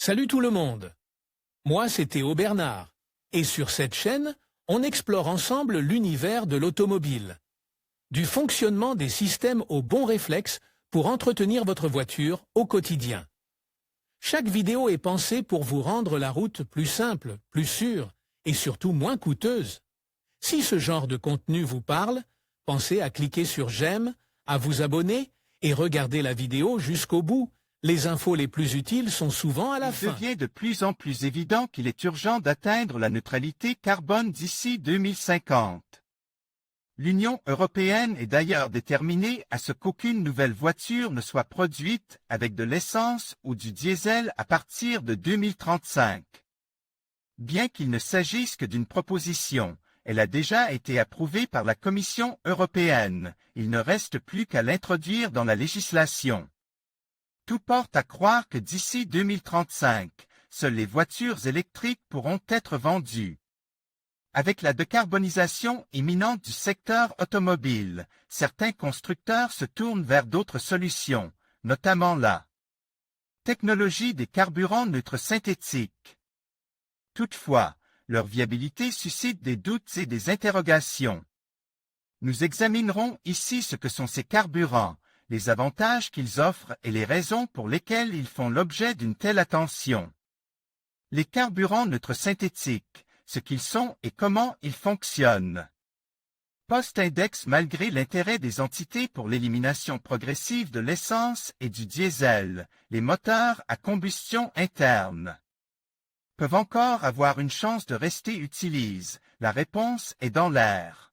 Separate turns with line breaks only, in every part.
Salut tout le monde. Moi, c'est Théo Bernard. Et sur cette chaîne, on explore ensemble l'univers de l'automobile. Du fonctionnement des systèmes aux bons réflexes pour entretenir votre voiture au quotidien. Chaque vidéo est pensée pour vous rendre la route plus simple, plus sûre et surtout moins coûteuse. Si ce genre de contenu vous parle, pensez à cliquer sur j'aime, à vous abonner et regarder la vidéo jusqu'au bout. Les infos les plus utiles sont souvent à la fin.
Il devient de plus en plus évident qu'il est urgent d'atteindre la neutralité carbone d'ici 2050. L'Union européenne est d'ailleurs déterminée à ce qu'aucune nouvelle voiture ne soit produite avec de l'essence ou du diesel à partir de 2035. Bien qu'il ne s'agisse que d'une proposition, elle a déjà été approuvée par la Commission européenne. Il ne reste plus qu'à l'introduire dans la législation. Tout porte à croire que d'ici 2035, seules les voitures électriques pourront être vendues. Avec la décarbonisation imminente du secteur automobile, certains constructeurs se tournent vers d'autres solutions, notamment la technologie des carburants neutres synthétiques. Toutefois, leur viabilité suscite des doutes et des interrogations. Nous examinerons ici ce que sont ces carburants, les avantages qu'ils offrent et les raisons pour lesquelles ils font l'objet d'une telle attention. Les carburants neutres synthétiques, ce qu'ils sont et comment ils fonctionnent. Post-index. Malgré l'intérêt des entités pour l'élimination progressive de l'essence et du diesel, les moteurs à combustion interne peuvent encore avoir une chance de rester utilisés. La réponse est dans l'air.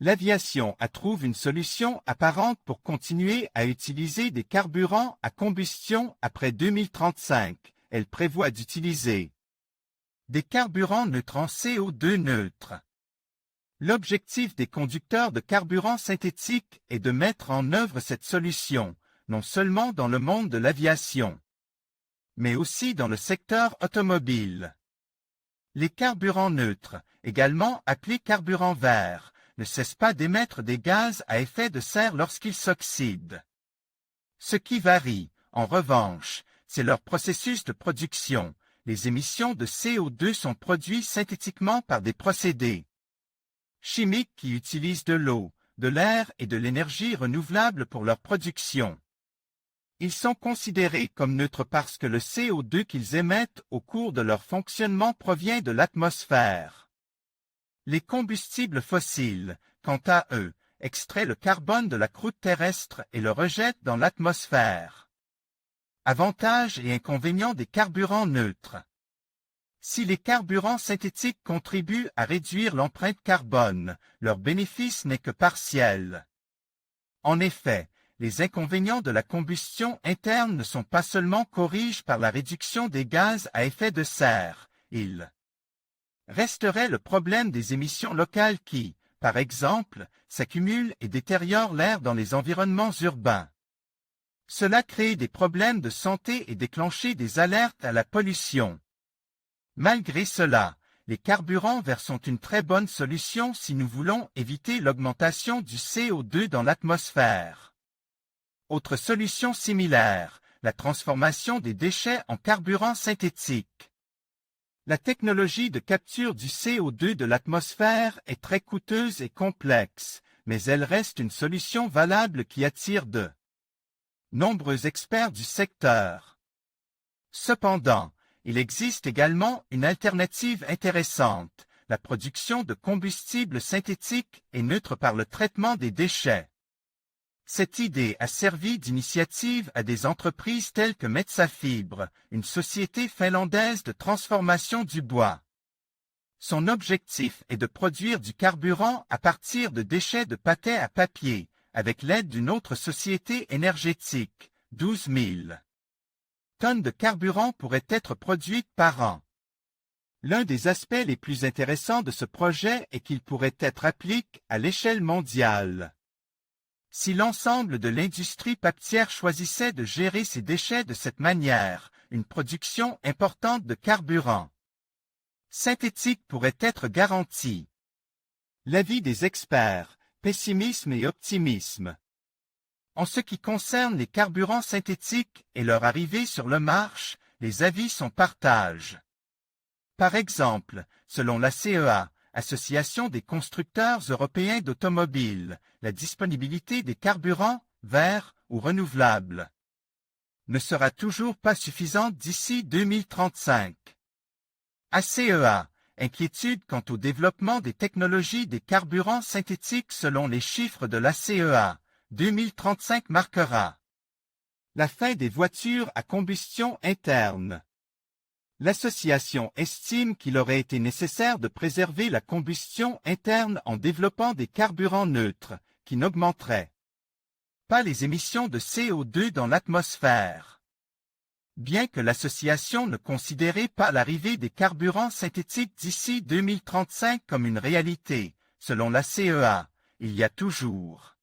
L'aviation trouve une solution apparente pour continuer à utiliser des carburants à combustion après 2035. Elle prévoit d'utiliser des carburants neutres en CO2 neutre. L'objectif des conducteurs de carburants synthétiques est de mettre en œuvre cette solution, non seulement dans le monde de l'aviation, mais aussi dans le secteur automobile. Les carburants neutres, également appelés carburants verts, ne cessent pas d'émettre des gaz à effet de serre lorsqu'ils s'oxydent. Ce qui varie, en revanche, c'est leur processus de production. Les émissions de CO2 sont produites synthétiquement par des procédés chimiques qui utilisent de l'eau, de l'air et de l'énergie renouvelable pour leur production. Ils sont considérés comme neutres parce que le CO2 qu'ils émettent au cours de leur fonctionnement provient de l'atmosphère. Les combustibles fossiles, quant à eux, extraient le carbone de la croûte terrestre et le rejettent dans l'atmosphère. Avantages et inconvénients des carburants neutres. Si les carburants synthétiques contribuent à réduire l'empreinte carbone, leur bénéfice n'est que partiel. En effet, les inconvénients de la combustion interne ne sont pas seulement corrigés par la réduction des gaz à effet de serre, il resterait le problème des émissions locales qui, par exemple, s'accumulent et détériorent l'air dans les environnements urbains. Cela crée des problèmes de santé et déclenche des alertes à la pollution. Malgré cela, les carburants verts sont une très bonne solution si nous voulons éviter l'augmentation du CO2 dans l'atmosphère. Autre solution similaire, la transformation des déchets en carburants synthétiques. La technologie de capture du CO2 de l'atmosphère est très coûteuse et complexe, mais elle reste une solution valable qui attire de nombreux experts du secteur. Cependant, il existe également une alternative intéressante, la production de combustibles synthétiques et neutres par le traitement des déchets. Cette idée a servi d'initiative à des entreprises telles que Metsafibre, une société finlandaise de transformation du bois. Son objectif est de produire du carburant à partir de déchets de pâté à papier, avec l'aide d'une autre société énergétique. 12 000 tonnes de carburant pourraient être produites par an. L'un des aspects les plus intéressants de ce projet est qu'il pourrait être appliqué à l'échelle mondiale. Si l'ensemble de l'industrie papetière choisissait de gérer ses déchets de cette manière, une production importante de carburant synthétique pourrait être garantie. L'avis des experts, pessimisme et optimisme. En ce qui concerne les carburants synthétiques et leur arrivée sur le marché, les avis sont partagés. Par exemple, selon la CEA, Association des constructeurs européens d'automobiles, la disponibilité des carburants, verts ou renouvelables, ne sera toujours pas suffisante d'ici 2035. ACEA, inquiétude quant au développement des technologies des carburants synthétiques selon les chiffres de l'ACEA, 2035 marquera la fin des voitures à combustion interne. L'association estime qu'il aurait été nécessaire de préserver la combustion interne en développant des carburants neutres, qui n'augmenteraient pas les émissions de CO2 dans l'atmosphère. Bien que l'association ne considérait pas l'arrivée des carburants synthétiques d'ici 2035 comme une réalité, selon la CEA, il y a toujours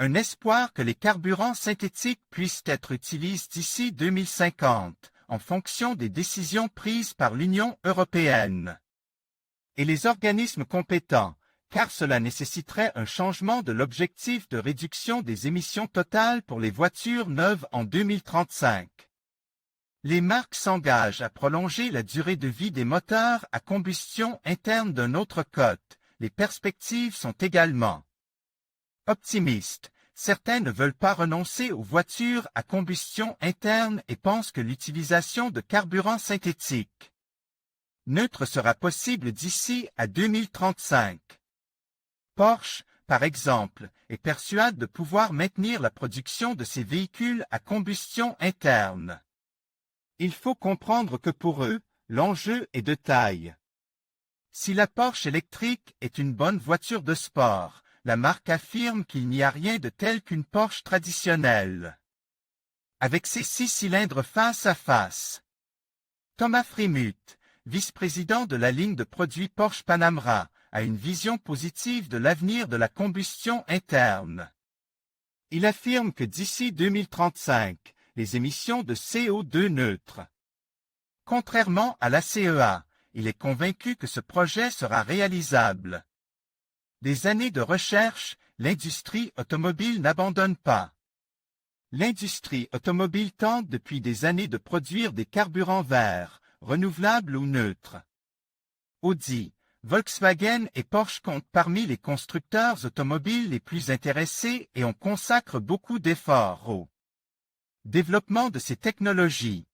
un espoir que les carburants synthétiques puissent être utilisés d'ici 2050, en fonction des décisions prises par l'Union européenne et les organismes compétents, car cela nécessiterait un changement de l'objectif de réduction des émissions totales pour les voitures neuves en 2035. Les marques s'engagent à prolonger la durée de vie des moteurs à combustion interne d'un autre cote. Les perspectives sont également optimistes. Certains ne veulent pas renoncer aux voitures à combustion interne et pensent que l'utilisation de carburants synthétiques neutres sera possible d'ici à 2035. Porsche, par exemple, est persuade de pouvoir maintenir la production de ses véhicules à combustion interne. Il faut comprendre que pour eux, l'enjeu est de taille. Si la Porsche électrique est une bonne voiture de sport, la marque affirme qu'il n'y a rien de tel qu'une Porsche traditionnelle. Avec ses 6 cylindres face à face. Thomas Fremuth, vice-président de la ligne de produits Porsche Panamera, a une vision positive de l'avenir de la combustion interne. Il affirme que d'ici 2035, les émissions de CO2 neutres. Contrairement à la CEA, il est convaincu que ce projet sera réalisable. Des années de recherche, l'industrie automobile n'abandonne pas. L'industrie automobile tente depuis des années de produire des carburants verts, renouvelables ou neutres. Audi, Volkswagen et Porsche comptent parmi les constructeurs automobiles les plus intéressés et on consacre beaucoup d'efforts au développement de ces technologies.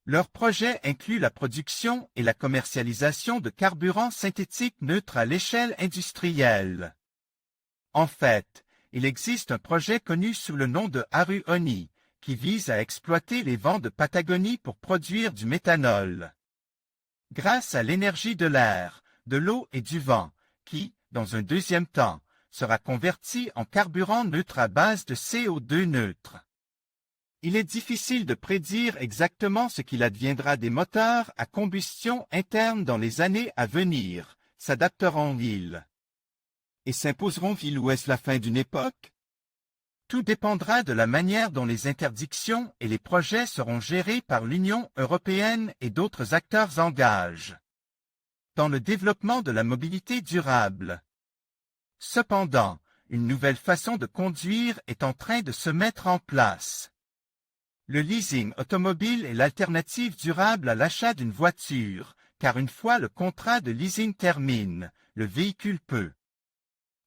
Leur projet inclut la production et la commercialisation de carburants synthétiques neutres à l'échelle industrielle. En fait, il existe un projet connu sous le nom de Haru Oni, qui vise à exploiter les vents de Patagonie pour produire du méthanol. Grâce à l'énergie de l'air, de l'eau et du vent, qui, dans un deuxième temps, sera converti en carburant neutre à base de CO2 neutre. Il est difficile de prédire exactement ce qu'il adviendra des moteurs à combustion interne dans les années à venir. S'adapteront-ils et s'imposeront-ils ou est-ce la fin d'une époque? Tout dépendra de la manière dont les interdictions et les projets seront gérés par l'Union européenne et d'autres acteurs engagés dans le développement de la mobilité durable. Cependant, une nouvelle façon de conduire est en train de se mettre en place. Le leasing automobile est l'alternative durable à l'achat d'une voiture, car une fois le contrat de leasing termine, le véhicule peut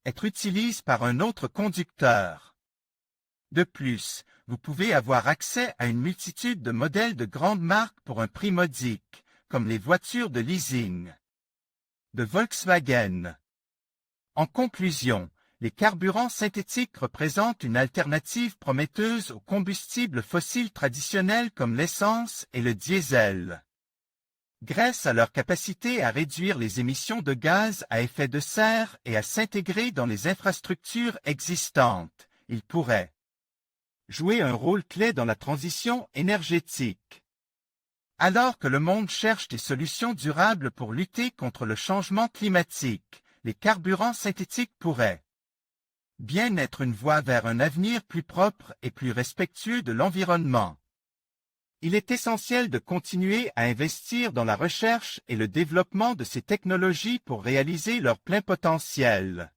être utilisé par un autre conducteur. De plus, vous pouvez avoir accès à une multitude de modèles de grandes marques pour un prix modique, comme les voitures de leasing de Volkswagen. En conclusion, les carburants synthétiques représentent une alternative prometteuse aux combustibles fossiles traditionnels comme l'essence et le diesel. Grâce à leur capacité à réduire les émissions de gaz à effet de serre et à s'intégrer dans les infrastructures existantes, ils pourraient jouer un rôle clé dans la transition énergétique. Alors que le monde cherche des solutions durables pour lutter contre le changement climatique, les carburants synthétiques pourraient bien être une voie vers un avenir plus propre et plus respectueux de l'environnement. Il est essentiel de continuer à investir dans la recherche et le développement de ces technologies pour réaliser leur plein potentiel.